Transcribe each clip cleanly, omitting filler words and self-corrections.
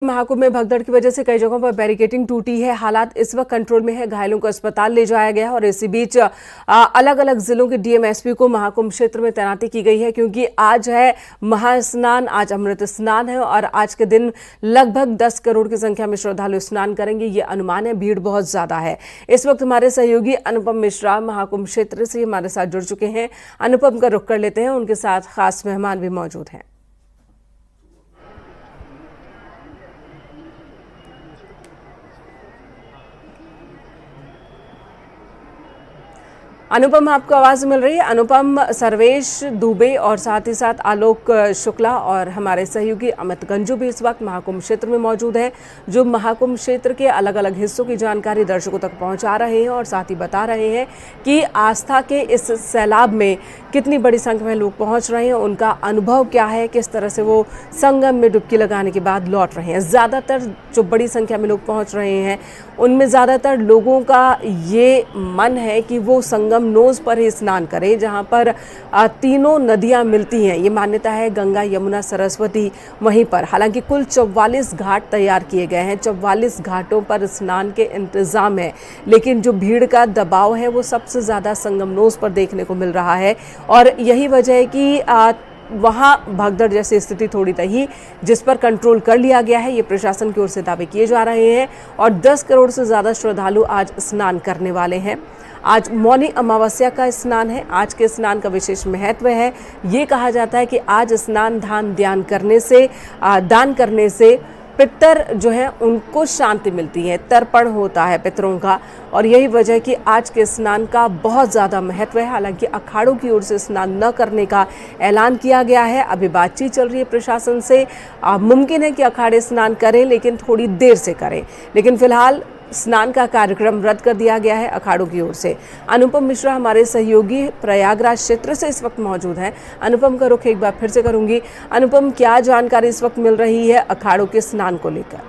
महाकुंभ में भगदड़ की वजह से कई जगहों पर बैरिकेडिंग टूटी है। हालात इस वक्त कंट्रोल में है। घायलों को अस्पताल ले जाया गया है और इसी बीच अलग अलग जिलों के डीएम एसपी को महाकुंभ क्षेत्र में तैनाती की गई है, क्योंकि आज है महास्नान, आज अमृत स्नान है और आज के दिन लगभग 10 करोड़ की संख्या में श्रद्धालु स्नान करेंगे, ये अनुमान है। भीड़ बहुत ज्यादा है। इस वक्त हमारे सहयोगी अनुपम मिश्रा महाकुंभ क्षेत्र से हमारे साथ जुड़ चुके हैं। अनुपम का रुख कर लेते हैं, उनके साथ खास मेहमान भी मौजूद हैं। अनुपम, आपको आवाज मिल रही है? अनुपम, सर्वेश दुबे और साथ ही साथ आलोक शुक्ला और हमारे सहयोगी अमित गंजू भी इस वक्त महाकुंभ क्षेत्र में मौजूद हैं, जो महाकुंभ क्षेत्र के अलग अलग हिस्सों की जानकारी दर्शकों तक पहुंचा रहे हैं और साथ ही बता रहे हैं कि आस्था के इस सैलाब में कितनी बड़ी संख्या में लोग पहुंच रहे हैं, उनका अनुभव क्या है, किस तरह से वो संगम में डुबकी लगाने के बाद लौट रहे हैं। ज़्यादातर जो बड़ी संख्या में लोग पहुंच रहे हैं उनमें ज़्यादातर लोगों का ये मन है कि वो संगम नोज पर ही स्नान करें, जहां पर तीनों नदियां मिलती हैं। ये मान्यता है, गंगा, यमुना, सरस्वती वहीं पर। हालांकि कुल 44 घाट तैयार किए गए हैं, 44 घाटों पर स्नान के इंतजाम है, लेकिन जो भीड़ का दबाव है वो सबसे ज़्यादा संगम नोज पर देखने को मिल रहा है और यही वजह है कि वहाँ भगदड़ जैसी स्थिति थोड़ी रही, जिस पर कंट्रोल कर लिया गया है। ये प्रशासन की ओर से दावे किए जा रहे हैं और 10 करोड़ से ज़्यादा श्रद्धालु आज स्नान करने वाले हैं। आज मौनी अमावस्या का स्नान है। आज के स्नान का विशेष महत्व है। ये कहा जाता है कि आज स्नान दान करने से पितर जो है उनको शांति मिलती है, तर्पण होता है पितरों का, और यही वजह है कि आज के स्नान का बहुत ज़्यादा महत्व है। हालांकि अखाड़ों की ओर से स्नान न करने का ऐलान किया गया है। अभी बातचीत चल रही है प्रशासन से। मुमकिन है कि अखाड़े स्नान करें, लेकिन थोड़ी देर से करें। लेकिन फिलहाल स्नान का कार्यक्रम रद्द कर दिया गया है अखाड़ों की ओर से। अनुपम मिश्रा हमारे सहयोगी प्रयागराज क्षेत्र से इस वक्त मौजूद हैं। अनुपम का रुख एक बार फिर से करूंगी। अनुपम, क्या जानकारी इस वक्त मिल रही है अखाड़ों के स्नान को लेकर?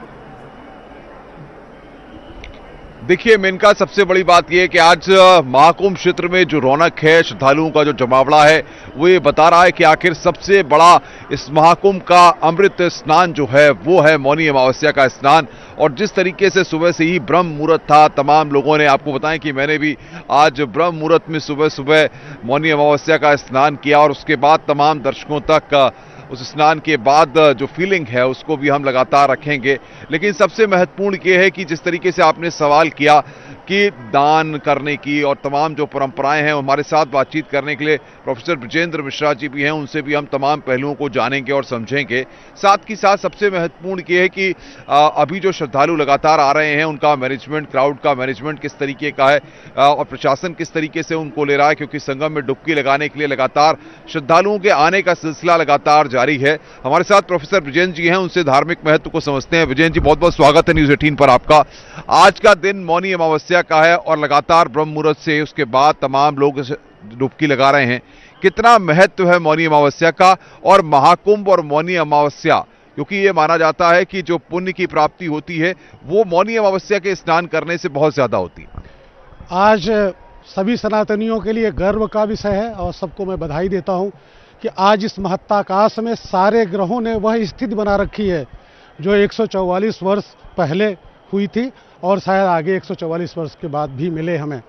देखिए मेनका, सबसे बड़ी बात यह है कि आज महाकुंभ क्षेत्र में जो रौनक है, श्रद्धालुओं का जो जमावड़ा है, वो ये बता रहा है कि आखिर सबसे बड़ा इस महाकुंभ का अमृत स्नान जो है वो है मौनी अमावस्या का स्नान। और जिस तरीके से सुबह से ही ब्रह्म मुहूर्त था, तमाम लोगों ने, आपको बताएं कि मैंने भी आज ब्रह्म मुहूर्त में सुबह सुबह मौनी अमावस्या का स्नान किया और उसके बाद तमाम दर्शकों तक उस स्नान के बाद जो फीलिंग है उसको भी हम लगातार रखेंगे। लेकिन सबसे महत्वपूर्ण ये है कि जिस तरीके से आपने सवाल किया कि दान करने की और तमाम जो परंपराएं हैं, हमारे साथ बातचीत करने के लिए प्रोफेसर बृजेंद्र मिश्रा जी भी हैं, उनसे भी हम तमाम पहलुओं को जानेंगे और समझेंगे। साथ ही साथ सबसे महत्वपूर्ण ये है कि अभी जो श्रद्धालु लगातार आ रहे हैं उनका मैनेजमेंट, क्राउड का मैनेजमेंट किस तरीके का है और प्रशासन किस तरीके से उनको ले रहा है, क्योंकि संगम में डुबकी लगाने के लिए लगातार श्रद्धालुओं के आने का सिलसिला लगातार जारी है। हमारे साथ प्रोफेसर बृजेंद्र जी हैं, उनसे धार्मिक महत्व को समझते हैं। बृजेंद्र जी, बहुत बहुत स्वागत है न्यूज़ 18 पर आपका। आज का दिन मौनी अमावस्या का है और लगातार ब्रह्म मुहूर्त से उसके बाद तमाम लोग डुबकी लगा रहे हैं। कितना महत्व है मौनी अमावस्या का और महाकुंभ और मौनी अमावस्या, क्योंकि ये माना जाता है कि जो पुण्य की प्राप्ति होती है वो मौनी अमावस्या के स्नान करने से बहुत ज्यादा होती है। आज सभी सनातनियों के लिए गर्व का विषय है और सबको मैं बधाई देता हूं कि आज इस महत्ताकाश में सारे ग्रहों ने वह स्थिति बना रखी है जो 144 वर्ष पहले हुई थी और शायद आगे 144 वर्ष के बाद भी मिले हमें।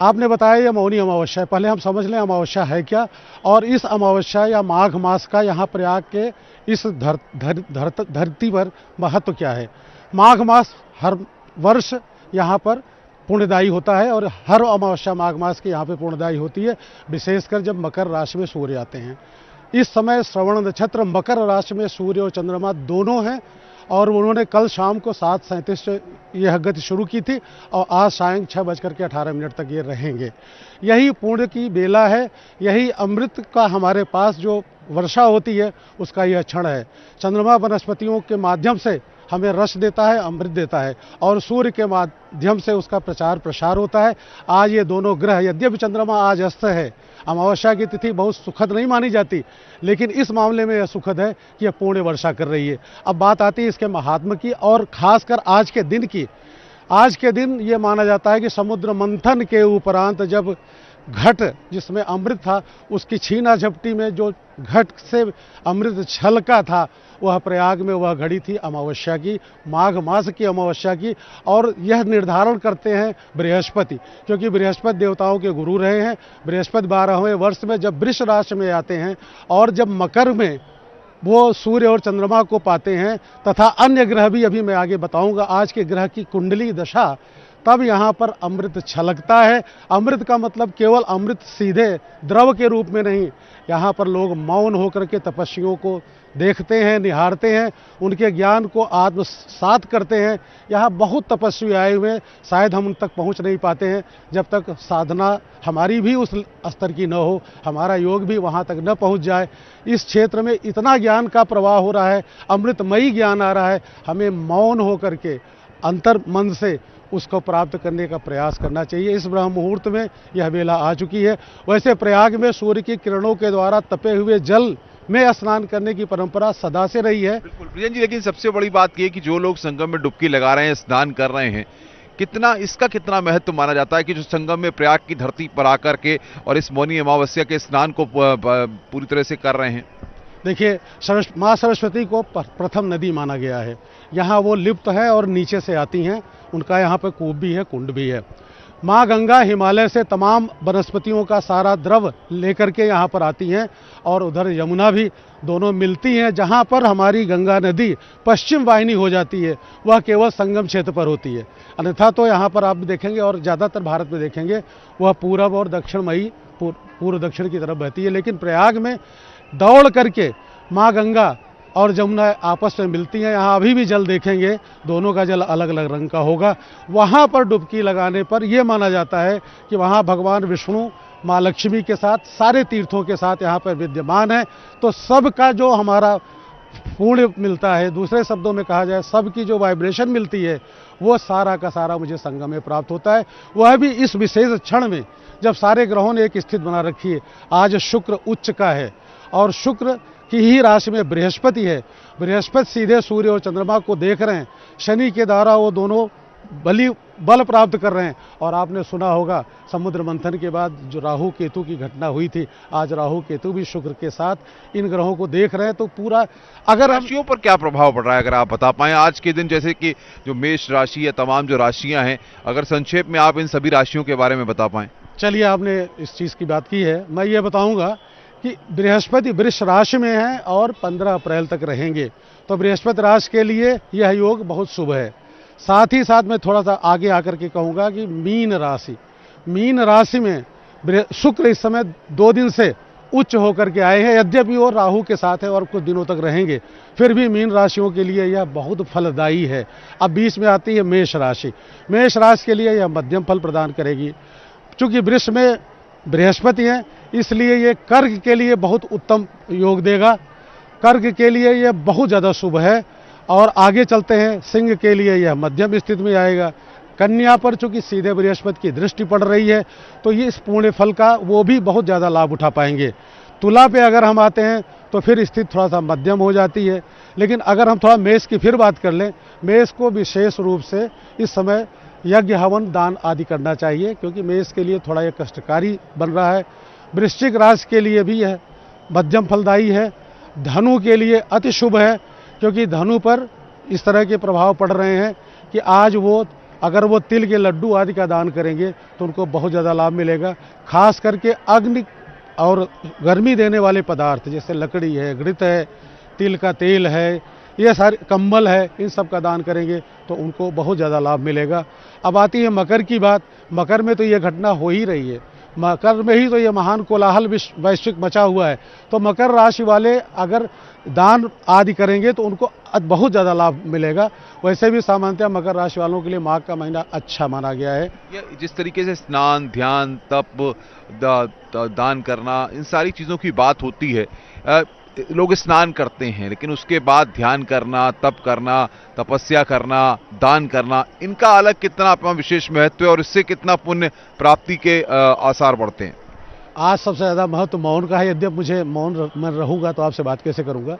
आपने बताया ये मौनी अमावस्या है, पहले हम समझ लें अमावस्या है क्या, और इस अमावस्या या माघ मास का यहाँ प्रयाग के इस धरती पर महत्व क्या है। माघ मास हर वर्ष यहाँ पर पुण्यदायी होता है और हर अमावस्या माघ मास की यहाँ पे पुण्यदायी होती है, विशेषकर जब मकर राशि में सूर्य आते हैं। इस समय श्रवण नक्षत्र मकर राशि में सूर्य और चंद्रमा दोनों हैं और उन्होंने कल शाम को 7:37 से यह गति शुरू की थी और आज सायं 6:18 तक ये रहेंगे। यही पुण्य की बेला है, यही अमृत का हमारे पास जो वर्षा होती है उसका यह क्षण है। चंद्रमा वनस्पतियों के माध्यम से हमें रस देता है, अमृत देता है और सूर्य के माध्यम से उसका प्रचार प्रसार होता है। आज ये दोनों ग्रह, यद्यपि चंद्रमा आज अस्त है, अमावस्या की तिथि बहुत सुखद नहीं मानी जाती, लेकिन इस मामले में यह सुखद है कि यह पूर्ण वर्षा कर रही है। अब बात आती है इसके महात्म की और खासकर आज के दिन की। आज के दिन ये माना जाता है कि समुद्र मंथन के उपरांत जब घट जिसमें अमृत था, उसकी छीना झपटी में जो घट से अमृत छलका था, वह प्रयाग में वह घड़ी थी अमावस्या की, माघ मास की अमावस्या की। और यह निर्धारण करते हैं बृहस्पति, क्योंकि बृहस्पति देवताओं के गुरु रहे हैं। बृहस्पति 12वें वर्ष में जब वृष राशि में आते हैं और जब मकर में वो सूर्य और चंद्रमा को पाते हैं, तथा अन्य ग्रह भी अभी मैं आगे बताऊंगा, आज के ग्रह की कुंडली दशा, तब यहाँ पर अमृत छलकता है। अमृत का मतलब केवल अमृत सीधे द्रव के रूप में नहीं, यहाँ पर लोग मौन होकर के तपस्वियों को देखते हैं, निहारते हैं, उनके ज्ञान को आत्मसात करते हैं। यहाँ बहुत तपस्वी आए हुए हैं, शायद हम उन तक पहुँच नहीं पाते हैं जब तक साधना हमारी भी उस स्तर की न हो, हमारा योग भी वहाँ तक न पहुँच जाए। इस क्षेत्र में इतना ज्ञान का प्रवाह हो रहा है, अमृतमयी ज्ञान आ रहा है, हमें मौन होकर के अंतर मन से उसको प्राप्त करने का प्रयास करना चाहिए। इस ब्रह्म मुहूर्त में यह बेला आ चुकी है। वैसे प्रयाग में सूर्य की किरणों के द्वारा तपे हुए जल में स्नान करने की परंपरा सदा से रही है। बिल्कुल प्रियन जी, लेकिन सबसे बड़ी बात यह है कि जो लोग संगम में डुबकी लगा रहे हैं, स्नान कर रहे हैं, कितना महत्व माना जाता है कि जो संगम में प्रयाग की धरती पर आकर के और इस मौनी अमावस्या के स्नान को पूरी तरह से कर रहे हैं। देखिए, माँ सरस्वती को प्रथम नदी माना गया है। यहाँ वो लिप्त है और नीचे से आती हैं, उनका यहाँ पे कूप भी है, कुंड भी है। माँ गंगा हिमालय से तमाम वनस्पतियों का सारा द्रव लेकर के यहाँ पर आती हैं, और उधर यमुना भी, दोनों मिलती हैं। जहाँ पर हमारी गंगा नदी पश्चिम वाहिनी हो जाती है, वह केवल संगम क्षेत्र पर होती है। अन्यथा तो यहाँ पर आप देखेंगे, और ज़्यादातर भारत में देखेंगे, वह पूरब और दक्षिणमयी पूर्व दक्षिण की तरफ बहती है। लेकिन प्रयाग में दौड़ करके माँ गंगा और जमुना आपस में मिलती हैं। यहाँ अभी भी जल देखेंगे, दोनों का जल अलग अलग रंग का होगा। वहाँ पर डुबकी लगाने पर यह माना जाता है कि वहाँ भगवान विष्णु माँ लक्ष्मी के साथ, सारे तीर्थों के साथ यहाँ पर विद्यमान है। तो सबका जो हमारा पुण्य मिलता है, दूसरे शब्दों में कहा जाए सबकी जो वाइब्रेशन मिलती है, वो सारा का सारा मुझे संगम में प्राप्त होता है। वह भी इस विशेष क्षण में जब सारे ग्रहों ने एक स्थिति बना रखी है। आज शुक्र उच्च का है और शुक्र की ही राशि में बृहस्पति है। बृहस्पति सीधे सूर्य और चंद्रमा को देख रहे हैं, शनि के द्वारा वो दोनों बल प्राप्त कर रहे हैं। और आपने सुना होगा समुद्र मंथन के बाद जो राहु केतु की घटना हुई थी, आज राहु केतु भी शुक्र के साथ इन ग्रहों को देख रहे हैं। तो पूरा अगर राशियों पर क्या प्रभाव पड़ रहा है, अगर आप बता पाएं आज के दिन, जैसे कि जो मेष राशि या तमाम जो राशियां हैं, अगर संक्षेप में आप इन सभी राशियों के बारे में बता पाएं। चलिए, आपने इस चीज़ की बात की है, मैं ये बताऊंगा कि बृहस्पति वृष राशि में है और 15 अप्रैल तक रहेंगे। तो बृहस्पति राशि के लिए यह योग बहुत शुभ है। साथ ही साथ मैं थोड़ा सा आगे आकर के कहूँगा कि मीन राशि में शुक्र इस समय 2 दिन से उच्च होकर के आए हैं। यद्यपि वो राहु के साथ है और कुछ दिनों तक रहेंगे, फिर भी मीन राशियों के लिए यह बहुत फलदायी है। अब बीच में आती है मेष राशि। मेष राशि के लिए यह मध्यम फल प्रदान करेगी। चूँकि वृष में बृहस्पति हैं, इसलिए ये कर्क के लिए बहुत उत्तम योग देगा। कर्क के लिए यह बहुत ज़्यादा शुभ है। और आगे चलते हैं, सिंह के लिए यह मध्यम स्थिति में आएगा। कन्या पर चूंकि सीधे बृहस्पति की दृष्टि पड़ रही है, तो ये इस पुण्य फल का वो भी बहुत ज़्यादा लाभ उठा पाएंगे। तुला पे अगर हम आते हैं तो फिर स्थिति थोड़ा सा मध्यम हो जाती है। लेकिन अगर हम थोड़ा मेष की फिर बात कर लें, मेष को विशेष रूप से इस समय यज्ञ हवन दान आदि करना चाहिए, क्योंकि मेष के लिए थोड़ा यह कष्टकारी बन रहा है। वृश्चिक राशि के लिए भी यह मध्यम फलदायी है। धनु के लिए अति शुभ है, क्योंकि धनु पर इस तरह के प्रभाव पड़ रहे हैं कि आज वो अगर वो तिल के लड्डू आदि का दान करेंगे तो उनको बहुत ज़्यादा लाभ मिलेगा। खास करके अग्नि और गर्मी देने वाले पदार्थ जैसे लकड़ी है, घृत है, तिल का तेल है, ये सारे कंबल है, इन सब का दान करेंगे तो उनको बहुत ज़्यादा लाभ मिलेगा। अब आती है मकर की बात। मकर में तो ये घटना हो ही रही है, मकर में ही तो ये महान कोलाहल वैश्विक मचा हुआ है। तो मकर राशि वाले अगर दान आदि करेंगे तो उनको बहुत ज़्यादा लाभ मिलेगा। वैसे भी सामान्यतः मकर राशि वालों के लिए माघ का महीना अच्छा माना गया है। जिस तरीके से स्नान, ध्यान, तप, दान करना, इन सारी चीज़ों की बात होती है, लोग स्नान करते हैं, लेकिन उसके बाद ध्यान करना, तप करना, तपस्या करना, दान करना, इनका अलग कितना अपना विशेष महत्व है और इससे कितना पुण्य प्राप्ति के आसार बढ़ते हैं। आज सबसे ज़्यादा महत्व मौन का है। यद्यप मुझे मौन मैं रहूँगा तो आपसे बात कैसे करूँगा।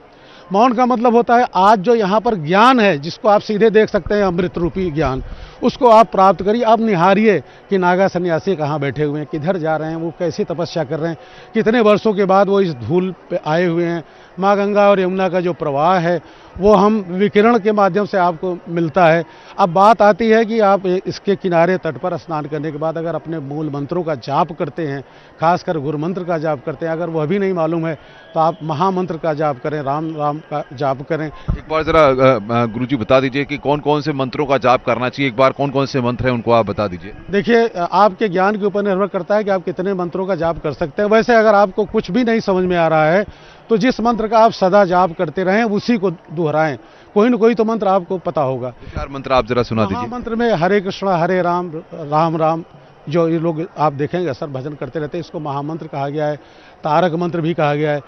मौन का मतलब होता है आज जो यहाँ पर ज्ञान है, जिसको आप सीधे देख सकते हैं, अमृत रूपी ज्ञान, उसको आप प्राप्त करिए। आप निहारिए कि नागा सन्यासी कहाँ बैठे हुए हैं, किधर जा रहे हैं, वो कैसी तपस्या कर रहे हैं, कितने वर्षों के बाद वो इस धूल पे आए हुए हैं। माँ गंगा और यमुना का जो प्रवाह है वो हम विकिरण के माध्यम से आपको मिलता है। अब बात आती है कि आप इसके किनारे तट पर स्नान करने के बाद अगर अपने मूल मंत्रों का जाप करते हैं, खासकर गुरु मंत्र का जाप करते हैं, अगर वह भी नहीं मालूम है तो आप महामंत्र का जाप करें, राम राम का जाप करें। एक बार जरा गुरुजी बता दीजिए कि कौन कौन से मंत्रों का जाप करना चाहिए, एक बार कौन कौन से मंत्र हैं उनको आप बता दीजिए। देखिए, आपके ज्ञान के ऊपर निर्भर करता है कि आप कितने मंत्रों का जाप कर सकते हैं। वैसे अगर आपको कुछ भी नहीं समझ में आ रहा है तो जिस मंत्र का आप सदा जाप करते रहें उसी को दोहराएं। कोई न कोई तो मंत्र आपको पता होगा। चार मंत्र आप जरा सुना दीजिए। मंत्र में हरे कृष्णा हरे राम राम राम, जो ये लोग आप देखेंगे अक्सर भजन करते रहते हैं, इसको महामंत्र कहा गया है, तारक मंत्र भी कहा गया है।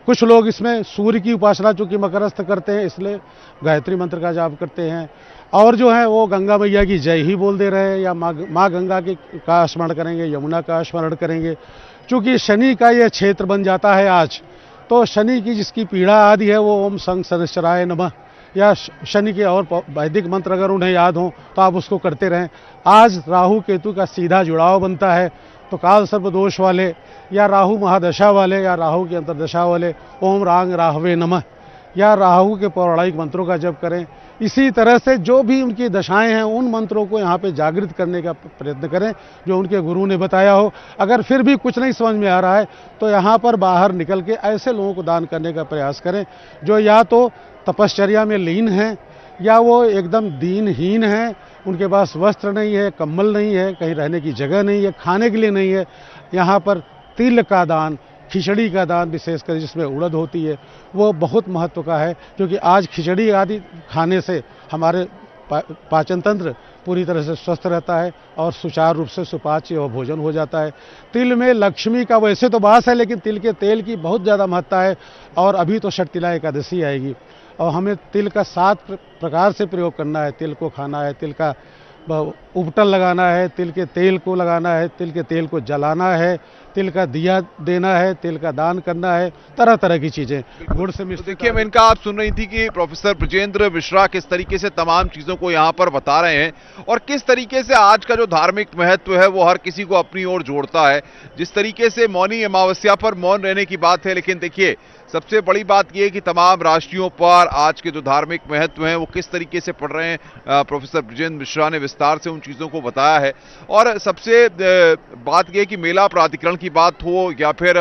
कुछ लोग इसमें सूर्य की उपासना चूंकि मकरस्थ करते हैं इसलिए गायत्री मंत्र का जाप करते हैं, और जो है वो गंगा मैया की जय ही बोल दे रहे हैं, या माँ गंगा का स्मरण करेंगे, यमुना का स्मरण करेंगे। चूंकि शनि का ये क्षेत्र बन जाता है आज, तो शनि की जिसकी पीड़ा आदि है वो ओम संग शनिश्चराय नमः या शनि के और वैदिक मंत्र अगर उन्हें याद हो तो आप उसको करते रहें। आज राहु केतु का सीधा जुड़ाव बनता है, तो काल सर्प दोष वाले या राहु महादशा वाले या राहु की अंतर्दशा वाले ओम रांग राहवे नमः या राहु के पौराणिक मंत्रों का जप करें। इसी तरह से जो भी उनकी दशाएं हैं उन मंत्रों को यहाँ पे जागृत करने का प्रयत्न करें जो उनके गुरु ने बताया हो। अगर फिर भी कुछ नहीं समझ में आ रहा है तो यहाँ पर बाहर निकल के ऐसे लोगों को दान करने का प्रयास करें जो या तो तपश्चर्या में लीन हैं या वो एकदम दीनहीन हैं, उनके पास वस्त्र नहीं है, कंबल नहीं है, कहीं रहने की जगह नहीं है, खाने के लिए नहीं है। यहाँ पर तिल का दान, खिचड़ी का दान विशेषकर जिसमें उड़द होती है वो बहुत महत्व का है, क्योंकि आज खिचड़ी आदि खाने से हमारे पाचन तंत्र पूरी तरह से स्वस्थ रहता है और सुचारू रूप से सुपाच्य और भोजन हो जाता है। तिल में लक्ष्मी का वैसे तो वास है, लेकिन तिल के तेल की बहुत ज़्यादा महत्ता है। और अभी तो षटतिला एकादशी आएगी और हमें तिल का 7 प्रकार से प्रयोग करना है। तिल को खाना है, तिल का उपटल लगाना है, तिल के तेल को लगाना है, तिल के तेल को जलाना है, तिल का दिया देना है, तिल का दान करना है, तरह तरह की चीजें गुड़ से मिश्रित। देखिए मेनका, आप सुन रही थी कि प्रोफेसर ब्रजेंद्र मिश्रा किस तरीके से तमाम चीजों को यहाँ पर बता रहे हैं और किस तरीके से आज का जो धार्मिक महत्व है वो हर किसी को अपनी ओर जोड़ता है। जिस तरीके से मौनी अमावस्या पर मौन रहने की बात है, लेकिन देखिए सबसे बड़ी बात यह है कि तमाम राशियों पर आज के जो धार्मिक महत्व हैं वो किस तरीके से पड़ रहे हैं। प्रोफेसर ब्रजेंद्र मिश्रा ने विस्तार से उन चीज़ों को बताया है। और सबसे बात यह है कि मेला प्राधिकरण की बात हो या फिर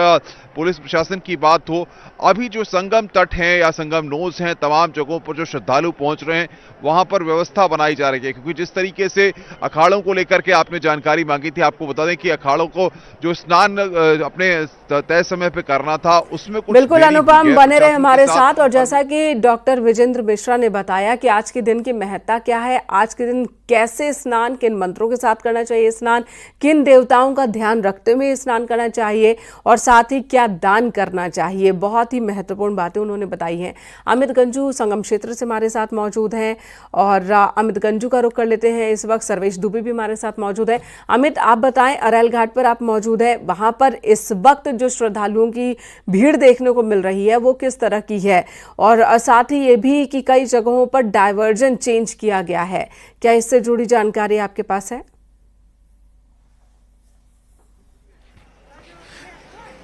पुलिस प्रशासन की बात हो, अभी जो संगम तट हैं या संगम नोज हैं, तमाम जगहों पर जो श्रद्धालु पहुंच रहे हैं वहां पर व्यवस्था बनाई जा रही है। क्योंकि जिस तरीके से अखाड़ों को लेकर के आपने जानकारी मांगी थी, आपको बता दें कि अखाड़ों को जो स्नान अपने तय समय पे करना था उसमें कुछ बिल्कुल अनुपम बने रहे हमारे साथ। और जैसा कि डॉक्टर विजेंद्र मिश्रा ने बताया कि आज के दिन की महत्ता क्या है, आज के दिन कैसे स्नान, किन मंत्रों के साथ करना चाहिए स्नान, किन देवताओं का ध्यान रखते हुए स्नान करना चाहिए और साथ ही क्या दान करना चाहिए, बहुत ही महत्वपूर्ण बातें उन्होंने बताई हैं। अमित गंजू संगम क्षेत्र से हमारे साथ मौजूद हैं और अमित गंजू का रुख कर लेते हैं। इस वक्त सर्वेश दुबे भी हमारे साथ मौजूद है। अमित, आप बताएं, अरैल घाट पर आप मौजूद है, वहां पर इस वक्त जो श्रद्धालुओं की भीड़ देखने को मिल रही है वो किस तरह की है, और साथ ही ये भी कि कई जगहों पर डायवर्जन चेंज किया गया है, क्या इससे जुड़ी जानकारी आपके पास है?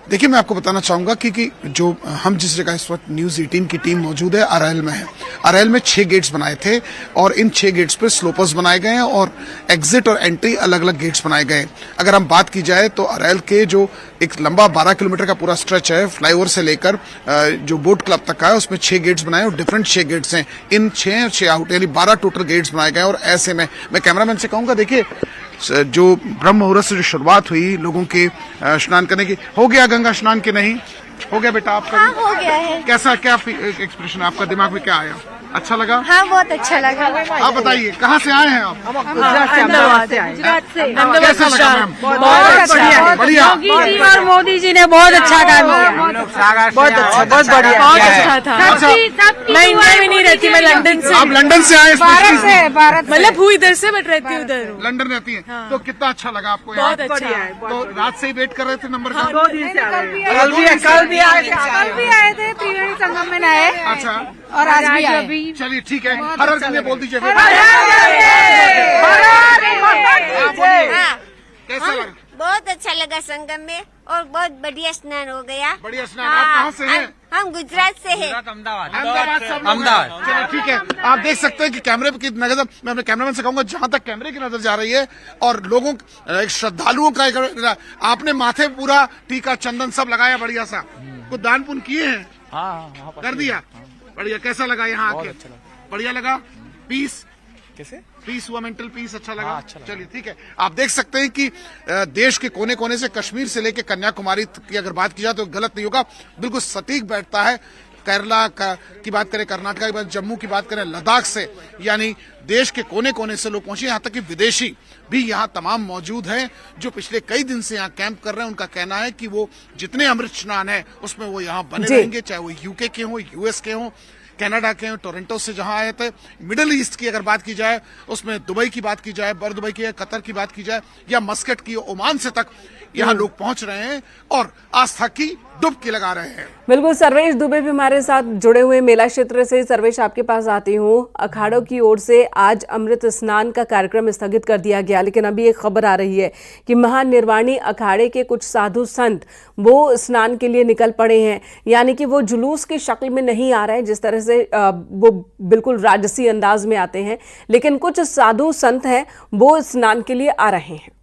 देखिए, मैं आपको बताना चाहूंगा कि जो हम जिस जगह इस वक्त न्यूज 18 की टीम मौजूद है अरैल में है। अरैल में 6 गेट्स बनाए थे और इन 6 गेट्स पे स्लोपर्स बनाए गए हैं और एग्जिट और एंट्री अलग अलग गेट्स बनाए गए हैं। अगर हम बात की जाए तो अरैल के जो एक लंबा 12 किलोमीटर का पूरा स्ट्रेच है, फ्लाईओवर से लेकर जो बोट क्लब तक का है, उसमें 6 गेट्स बनाए और डिफरेंट 6 गेट्स हैं। इन 6 आउट यानी 12 टोटल गेट्स बनाए गए। और ऐसे में मैं कैमरामैन से कहूंगा, देखिए जो ब्रह्म मुहूर्त से जो शुरुआत हुई लोगों के स्नान करने की, हो गया गंगा स्नान के नहीं हो गया बेटा आपका? हाँ, हो गया है। कैसा क्या एक्सप्रेशन आपका, दिमाग में क्या आया? अच्छा लगा? हाँ बहुत अच्छा लगा। आप बताइए कहाँ से आए हैं आप? गुजरात से। कैसा लगा मैम? बहुत अच्छा, बढ़िया। योगी जी और मोदी जी ने बहुत अच्छा काम किया। बहुत अच्छा, बहुत बढ़िया, बहुत अच्छा था। अच्छा, मैं इंडिया में नहीं रहती, मैं लंदन से। आप लंदन से आए? भारत से, भारत मतलब हूँ इधर से बट रहती उधर हूँ। लंदन रहती हैं, तो कितना अच्छा लगा आपको यहाँ? बहुत अच्छा है। तो रात से ही वेट कर रहे थे नंबर का? दो दिन से कल भी आए थे, त्रिवेणी संगम में नहाए अच्छा, और आज भी आए। चलिए ठीक है, हर हर के बोल दीजिए। कैसा लगा? बहुत अच्छा लगा संगम में और बहुत बढ़िया स्नान हो गया। बढ़िया स्नान। आप कहाँ से हैं? हम गुजरात से हैं। अहमदाबाद सब लोग हैं। चलिए ठीक है, आप देख सकते हैं कि कैमरे की नजर, मैं अपने कैमरामैन से कहूंगा जहां तक कैमरे की नजर जा रही है और लोगों श्रद्धालुओं का आपने माथे पूरा टीका चंदन सब लगाया बढ़िया सा, कुछ दान पुण्य किए हैं? कर दिया। बढ़िया। कैसा लगा यहाँ आके? बढ़िया लगा। पीस कैसे? पीस हुआ, मेंटल पीस अच्छा लगा? चलिए ठीक है, आप देख सकते हैं कि देश के कोने कोने से, कश्मीर से लेकर कन्याकुमारी की अगर बात की जाए तो गलत नहीं होगा, बिल्कुल सटीक बैठता है। केरला की बात करें, कर्नाटका की बात, जम्मू की बात करें, लद्दाख से, यानी देश के कोने कोने से लोग पहुंचे, यहाँ तक कि विदेशी भी यहाँ तमाम मौजूद हैं जो पिछले कई दिन से यहाँ कैंप कर रहे हैं। उनका कहना है कि वो जितने अमृत स्नान है उसमें वो यहाँ बने रहेंगे, चाहे वो यूके के हों, यूएस के हों, कनाडा के हों, टोरंटो से जहां आए थे। मिडिल ईस्ट की अगर बात की जाए, उसमें दुबई की बात की जाए, दुबई की, कतर की बात की जाए, या मस्कट की, ओमान से तक यहाँ लोग पहुंच रहे हैं और आस्था की डुबकी लगा रहे हैं। बिल्कुल, सर्वेश दुबे भी हमारे साथ जुड़े हुए मेला क्षेत्र से। सर्वेश, आपके पास आती हूँ। अखाड़ों की ओर से आज अमृत स्नान का कार्यक्रम स्थगित कर दिया गया, लेकिन अभी एक खबर आ रही है कि महानिर्वाणी अखाड़े के कुछ साधु संत वो स्नान के लिए निकल पड़े हैं, यानी कि वो जुलूस की शक्ल में नहीं आ रहे हैं जिस तरह से वो बिल्कुल राजसी अंदाज में आते हैं, लेकिन कुछ साधु संत हैं वो स्नान के लिए आ रहे हैं।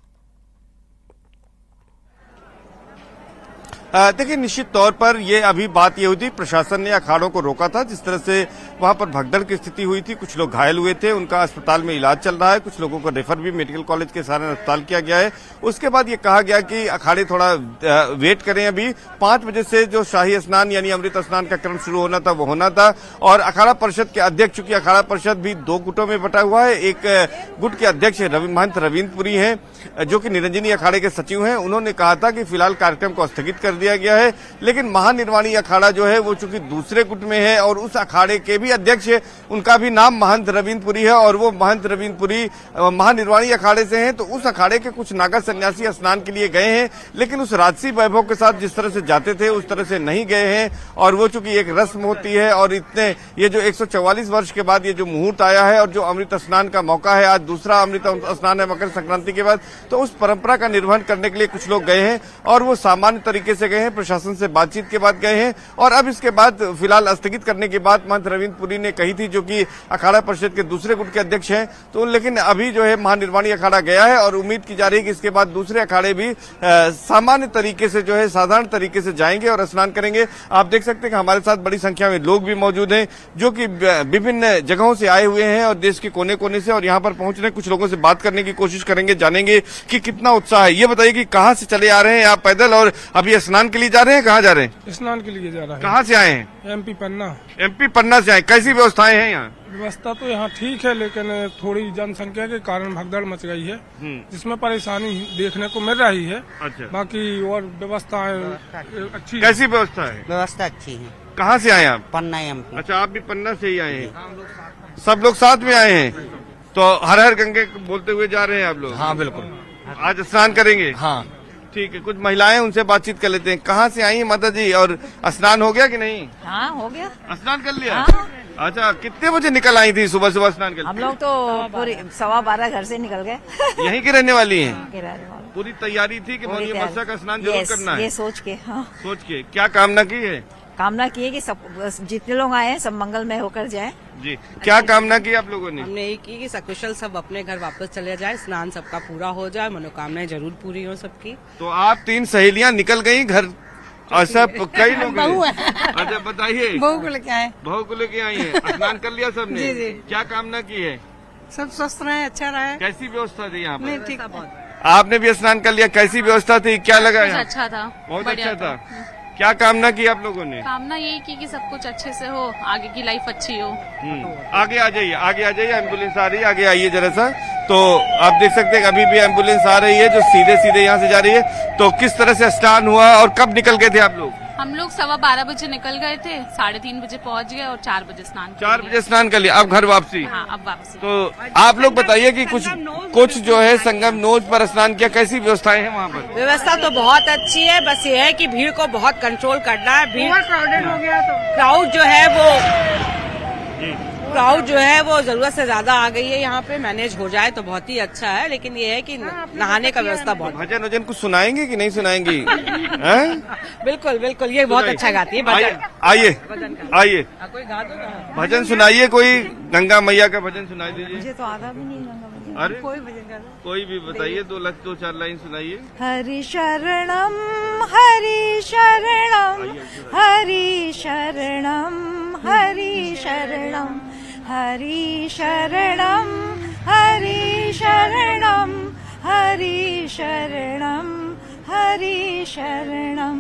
देखिए, निश्चित तौर पर ये अभी बात ये हुई थी, प्रशासन ने अखाड़ों को रोका था। जिस तरह से वहां पर भगदड़ की स्थिति हुई थी, कुछ लोग घायल हुए थे, उनका अस्पताल में इलाज चल रहा है, कुछ लोगों को रेफर भी मेडिकल कॉलेज के सहारे अस्पताल किया गया है। उसके बाद ये कहा गया कि अखाड़े थोड़ा वेट करें। अभी 5 बजे से जो शाही स्नान यानी अमृत स्नान का क्रम शुरू होना था वो होना था। और अखाड़ा परिषद के अध्यक्ष, चूंकि अखाड़ा परिषद भी 2 गुटों में बटा हुआ है, एक गुट के अध्यक्ष महंत रविंद्रपुरी हैं जो कि निरंजनी अखाड़े के सचिव हैं। उन्होंने कहा था कि फिलहाल कार्यक्रम को स्थगित कर दिया गया है, लेकिन महानिर्वाणी अखाड़ा जो है वो चूंकि दूसरे गुट में है और उस अखाड़े के भी अध्यक्ष है, उनका भी नाम महंत रविंद्रपुरी है और वो महंत रविंद्रपुरी महानिर्वाणी अखाड़े से हैं। तो उस अखाड़े के कुछ नागा सन्यासी स्नान के लिए गए हैं, लेकिन उस राजसी वैभव के साथ जिस तरह से जाते थे उस तरह से नहीं गए हैं। और वो चूंकि एक रस्म होती है और इतने ये जो 144 वर्ष के बाद ये जो मुहूर्त आया है और जो अमृत स्नान का मौका है, आज दूसरा अमृत स्नान है मकर संक्रांति के बाद, तो उस परंपरा का निर्वहन करने के लिए कुछ लोग गए हैं और वो सामान्य तरीके से गए हैं, प्रशासन से बातचीत के बाद गए हैं। और अब इसके बाद फिलहाल स्थगित करने की बात महंत रविंद्रपुरी ने कही थी, जो कि अखाड़ा परिषद के दूसरे गुट के अध्यक्ष हैं। तो लेकिन अभी जो है महानिर्वाणी अखाड़ा गया है और उम्मीद की जा रही है कि इसके बाद दूसरे अखाड़े भी सामान्य तरीके से जो है साधारण तरीके से जाएंगे और स्नान करेंगे। आप देख सकते हैं कि हमारे साथ बड़ी संख्या में लोग भी मौजूद हैं जो कि विभिन्न जगहों से आए हुए हैं और देश के कोने कोने से, और यहाँ पर पहुंच रहे हैं। कुछ लोगों से बात करने की कोशिश करेंगे, जानेंगे कि कितना उत्साह है। ये बताइए कि कहाँ से चले आ रहे हैं आप पैदल और अभी स्नान के लिए जा रहे हैं? कहाँ जा रहे हैं? स्नान के लिए जा रहा है। कहाँ से आए हैं? एमपी पन्ना। एमपी पन्ना से आए। कैसी व्यवस्थाएं हैं यहाँ? व्यवस्था तो यहाँ ठीक है, लेकिन थोड़ी जनसंख्या के कारण भगदड़ मच गई है, जिसमें परेशानी देखने को मिल रही है। अच्छा। बाकी और व्यवस्थाएं अच्छी। कैसी व्यवस्था है? व्यवस्था अच्छी है। कहाँ से आए आप? पन्ना एमपी। अच्छा, आप भी पन्ना से ही आए हैं? सब लोग साथ में आए हैं, तो हर हर गंगे बोलते हुए जा रहे हैं आप लोग? हाँ बिल्कुल। आज स्नान करेंगे? हाँ ठीक है, कुछ महिलाएं उनसे बातचीत कर लेते हैं। कहाँ से आई हैं माता जी और स्नान हो गया कि नहीं? हाँ हो गया, स्नान कर लिया। हाँ। अच्छा, कितने बजे निकल आई थी सुबह सुबह स्नान कर? हम लोग तो पूरी 12:15 घर से निकल गए। यहीं की रहने वाली हैं? पूरी तैयारी थी कि मौनी अमावस्या का स्नान जरूर करना है? ये सोच के। हाँ, सोच के। क्या कामना की है? कामना की है कि सब जितने लोग आए हैं सब मंगलमय होकर जाए। जी, क्या कामना की आप लोगों ने? हमने यही की कि सकुशल सब अपने घर वापस चले जाए, स्नान सबका पूरा हो जाए, मनोकामनाएं जरूर पूरी हो सबकी। तो आप 3 सहेलियां निकल गई घर और सब कई लोग? अच्छा बताइए। बहू को लेके आए। बहू को लेके आई है। स्नान कर लिया सबने? जी जी। क्या कामना की है? सब स्वस्थ रहे, अच्छा रहे। कैसी व्यवस्था थी यहाँ पर? ठीक। आपने भी स्नान कर लिया, कैसी व्यवस्था थी, क्या लगा यहाँ? अच्छा था, बहुत अच्छा था। क्या कामना की आप लोगों ने? कामना यही की कि सब कुछ अच्छे से हो, आगे की लाइफ अच्छी हो। आगे आ जाइए, एम्बुलेंस आ रही है, आगे आइए जरा सा। तो आप देख सकते हैं अभी भी एम्बुलेंस आ रही है जो सीधे यहाँ से जा रही है। तो किस तरह से स्नान हुआ और कब निकल गए थे आप लोग? हम लोग 12:15 बजे निकल गए थे, 3:30 बजे पहुंच गए और 4 बजे स्नान कर 4 लिया। बजे स्नान कर लिया, अब घर वापसी। हाँ, अब वापसी। तो आप लोग बताइए कि कुछ जो है संगम नोज पर स्नान किया, कैसी व्यवस्थाएं हैं वहाँ पर? व्यवस्था तो बहुत अच्छी है, बस ये है कि भीड़ को बहुत कंट्रोल करना है। भीड़ क्राउडेड हो गया तो क्राउड जो है वो जरूरत से ज्यादा आ गई है। यहाँ पे मैनेज हो जाए तो बहुत ही अच्छा है, लेकिन ये है कि नहाने का व्यवस्था बहुत। भजन वजन कुछ सुनाएंगे कि नहीं सुनाएंगी? हैं? बिल्कुल बिल्कुल, ये बहुत अच्छा गाती है भजन। आइए कोई गा दो ना। भजन सुनाइए, कोई गंगा मैया का भजन सुनाई दीजिए। मुझे तो आधा भी नहीं गंगा मैया। अरे कोई भजन गा दो। कोई भी बताइए, 2 लाइन सुनाइए। हरि शरणम हरि शरणम हरि शरणम हरि शरणम हरि शरणम हरि शरणम हरि शरणम हरि शरणम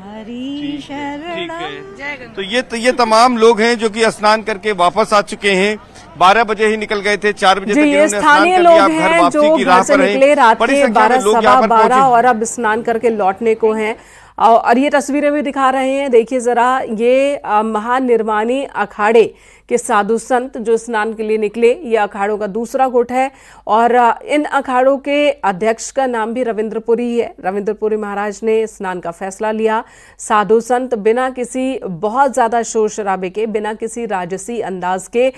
हरि शरणम। तो ये तमाम लोग हैं जो कि स्नान करके वापस आ चुके हैं। 12 बजे ही निकल गए थे, 4 बजे तक जी, ये इन्होंने स्थानीय स्नान कर लोग लिया, अब घर हैं वापसी जो की घर राह से पर हैं। निकले रात बड़ी के संख्या में 12, लोग यहाँ पर 12 पहुंचे। और अब स्नान करके लौटने को हैं। और ये तस्वीरें भी दिखा रहे हैं, देखिए जरा, ये महानिर्वाणी अखाड़े के साधु संत जो स्नान के लिए निकले, ये अखाड़ों का दूसरा गुट है। और इन अखाड़ों के अध्यक्ष का नाम भी रविंद्रपुरी है। रविंद्रपुरी महाराज ने स्नान का फैसला लिया। साधु संत बिना किसी बहुत ज्यादा शोर शराबे के, बिना किसी राजसी अंदाज के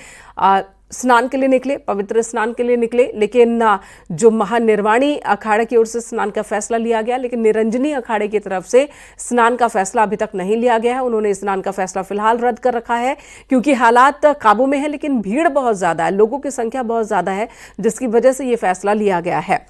स्नान के लिए निकले, पवित्र स्नान के लिए निकले। लेकिन जो महानिर्वाणी अखाड़े की ओर से स्नान का फैसला लिया गया, लेकिन निरंजनी अखाड़े की तरफ से स्नान का फैसला अभी तक नहीं लिया गया है। उन्होंने स्नान का फैसला फिलहाल रद्द कर रखा है, क्योंकि हालात काबू में है, लेकिन भीड़ बहुत ज्यादा है, लोगों की संख्या बहुत ज्यादा है, जिसकी वजह से ये फैसला लिया गया है।